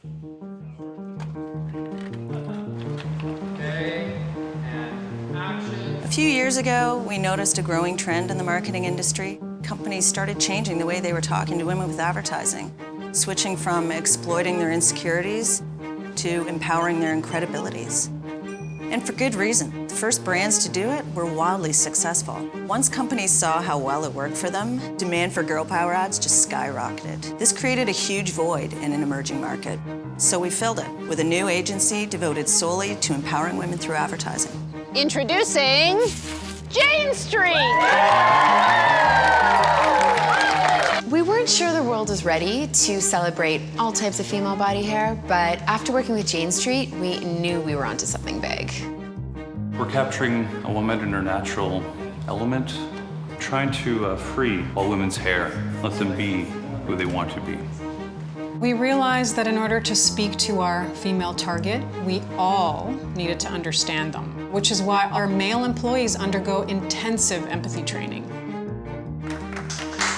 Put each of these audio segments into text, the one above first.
A few years ago, we noticed a growing trend in the marketing industry. Companies started changing the way they were talking to women with advertising, switching from exploiting their insecurities to empowering their incredibilities. And for good reason. The first brands to do it were wildly successful. Once companies saw how well it worked for them, demand for girl power ads just skyrocketed. This created a huge void in an emerging market. So we filled it with a new agency devoted solely to empowering women through advertising. Introducing Jane Street! We weren't sure the world was ready to celebrate all types of female body hair, but after working with Jane Street, we knew we were onto something big. We're capturing a woman in her natural element, trying to free all women's hair, let them be who they want to be. We realized that in order to speak to our female target, we all needed to understand them, which is why our male employees undergo intensive empathy training.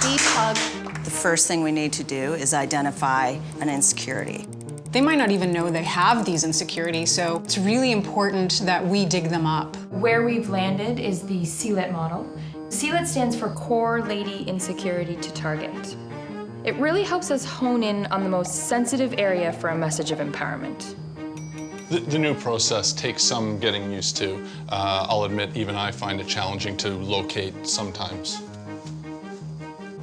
Deep hug. The first thing we need to do is identify an insecurity. They might not even know they have these insecurities, so it's really important that we dig them up. Where we've landed is the CLIT model. CLIT stands for Core Lady Insecurity to Target. It really helps us hone in on the most sensitive area for a message of empowerment. The new process takes some getting used to. I'll admit, even I find it challenging to locate sometimes.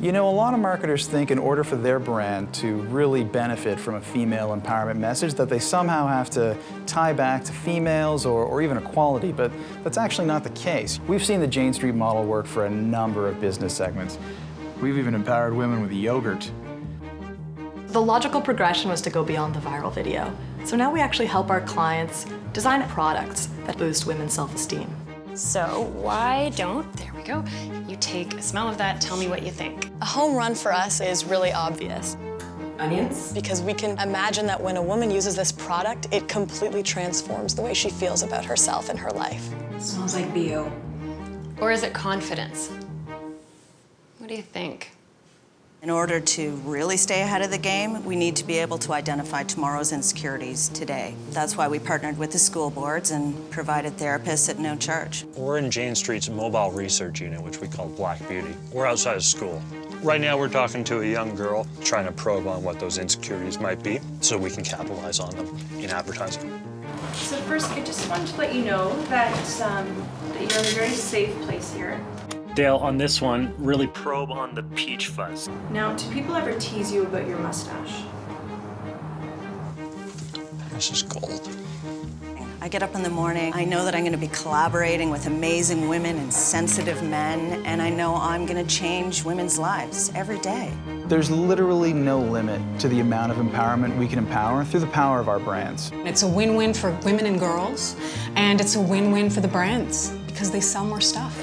You know, a lot of marketers think in order for their brand to really benefit from a female empowerment message that they somehow have to tie back to females or even equality, but that's actually not the case. We've seen the Jane Street model work for a number of business segments. We've even empowered women with yogurt. The logical progression was to go beyond the viral video. So now we actually help our clients design products that boost women's self-esteem. So why don't, there we go, you take a smell of that, tell me what you think. A home run for us is really obvious. Onions? Because we can imagine that when a woman uses this product, it completely transforms the way she feels about herself and her life. It smells like BO. Or is it confidence? What do you think? In order to really stay ahead of the game, we need to be able to identify tomorrow's insecurities today. That's why we partnered with the school boards and provided therapists at no charge. We're in Jane Street's mobile research unit, which we call Black Beauty. We're outside of school. Right now, we're talking to a young girl, trying to probe on what those insecurities might be so we can capitalize on them in advertising. So first, I just wanted to let you know that, that you're in a very safe place here. Dale, on this one, really probe on the peach fuzz. Now, do people ever tease you about your mustache? This is gold. I get up in the morning, I know that I'm going to be collaborating with amazing women and sensitive men, and I know I'm going to change women's lives every day. There's literally no limit to the amount of empowerment we can empower through the power of our brands. It's a win-win for women and girls, and it's a win-win for the brands because they sell more stuff.